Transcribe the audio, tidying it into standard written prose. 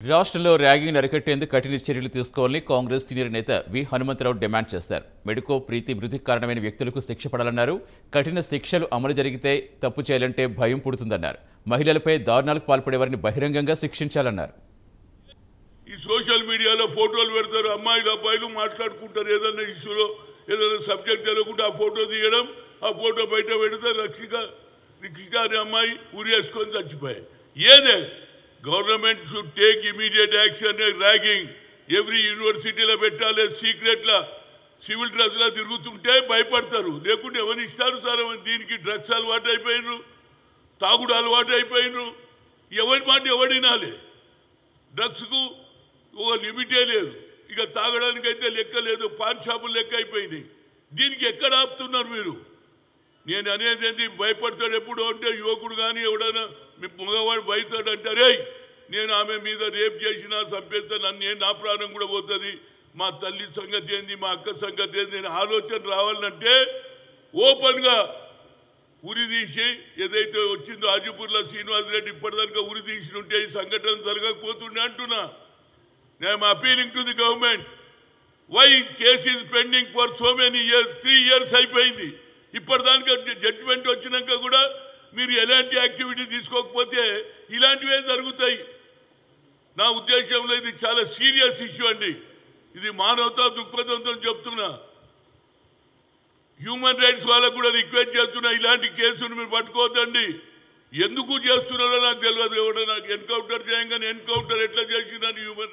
రాష్ట్రంలో ర్యాగింగ్ అరికట్టేందుకు కఠిన చర్యలు తీసుకోవాలని కాంగ్రెస్ సీనియర్ నేత వి హనుమంతరావు డిమాండ్ చేశారు. మెడికో ప్రీతి మృతికి కారణమైన వ్యక్తులకు శిక్ష పడాలన్నారు. కఠిన శిక్షలు అమలు జరిగితే తప్పు చేయాలంటే భయం పుడుతుందన్నారు. మహిళలపై దారుణాలకు పాల్పడేవారిని బహిరంగంగా శిక్షించాలన్నారు. ఈ సోషల్ మీడియాలో ఫోటోలు పెడతారు, అమ్మాయిలు అబ్బాయిలు మాట్లాడుకుంటారు, ఏదైనా ఇష్యూలో ఏదైనా సబ్జెక్ట్ తెలియకుండా ఆ ఫోటో తీయడం, ఆ ఫోటో బయట పెడితే రిక్షిక అనే అమ్మాయి ఉరేసుకొని చచ్చిపోయాయి. ఏదే government should take immediate action. Ragging every యూనివర్సిటీలో పెట్టాలి, సీక్రెట్లా సివిల్ డ్రెస్లా తిరుగుతుంటే భయపడతారు, లేకుంటే ఎవరిని ఇస్తారు సార్. దీనికి డ్రగ్స్ అలవాటు అయిపోయినరు, తాగుడు అలవాటు అయిపోయినరు, ఎవరి మాట ఎవరు వినాలి. డ్రగ్స్కు ఒక లిమిటే లేదు, ఇక తాగడానికైతే లెక్క లేదు, పాన్ షాపులు లెక్క అయిపోయినాయి. దీనికి ఎక్కడ ఆపుతున్నారు మీరు? నేను అనేది ఏంటి, భయపడతాడు ఎప్పుడు అంటే యువకుడు కానీ ఎవడైనా మీ మగవాడు భయతాడు అంటారే, నేను ఆమె మీద రేప్ చేసినా చంపేస్తా, నన్ను నా ప్రాణం కూడా పోతుంది, మా తల్లి సంగతి ఏంది, మా అక్క సంగతి ఏంది, నేను ఆలోచన రావాలంటే ఓపెన్గా ఉరి తీసి ఏదైతే వచ్చిందో ఆజిపూర్లో శ్రీనివాస్ రెడ్డి ఇప్పటిదాకా ఉరి తీసి ఉంటే ఈ సంఘటన జరగకపోతుండే అంటున్నా. I'm appealing to the government. Why case is pending for so many years? 3 years అయిపోయింది. ఇప్పటిదాకా జడ్జిమెంట్ వచ్చినాక కూడా మీరు ఎలాంటి యాక్టివిటీ తీసుకోకపోతే ఇలాంటివే జరుగుతాయి. నా ఉద్దేశంలో ఇది చాలా సీరియస్ ఇష్యూ అండి. ఇది మానవతా దృక్పథంతో చెప్తున్నా. హ్యూమన్ రైట్స్ వాళ్ళకు కూడా రిక్వెస్ట్ చేస్తున్నా, ఇలాంటి కేసును మీరు పట్టుకోవద్దండి. ఎందుకు చేస్తున్నారో నాకు తెలియదు. ఎవడో నాకు ఎన్కౌంటర్ చేయంగానే ఎన్కౌంటర్ ఎట్లా చేసిందని హ్యూమన్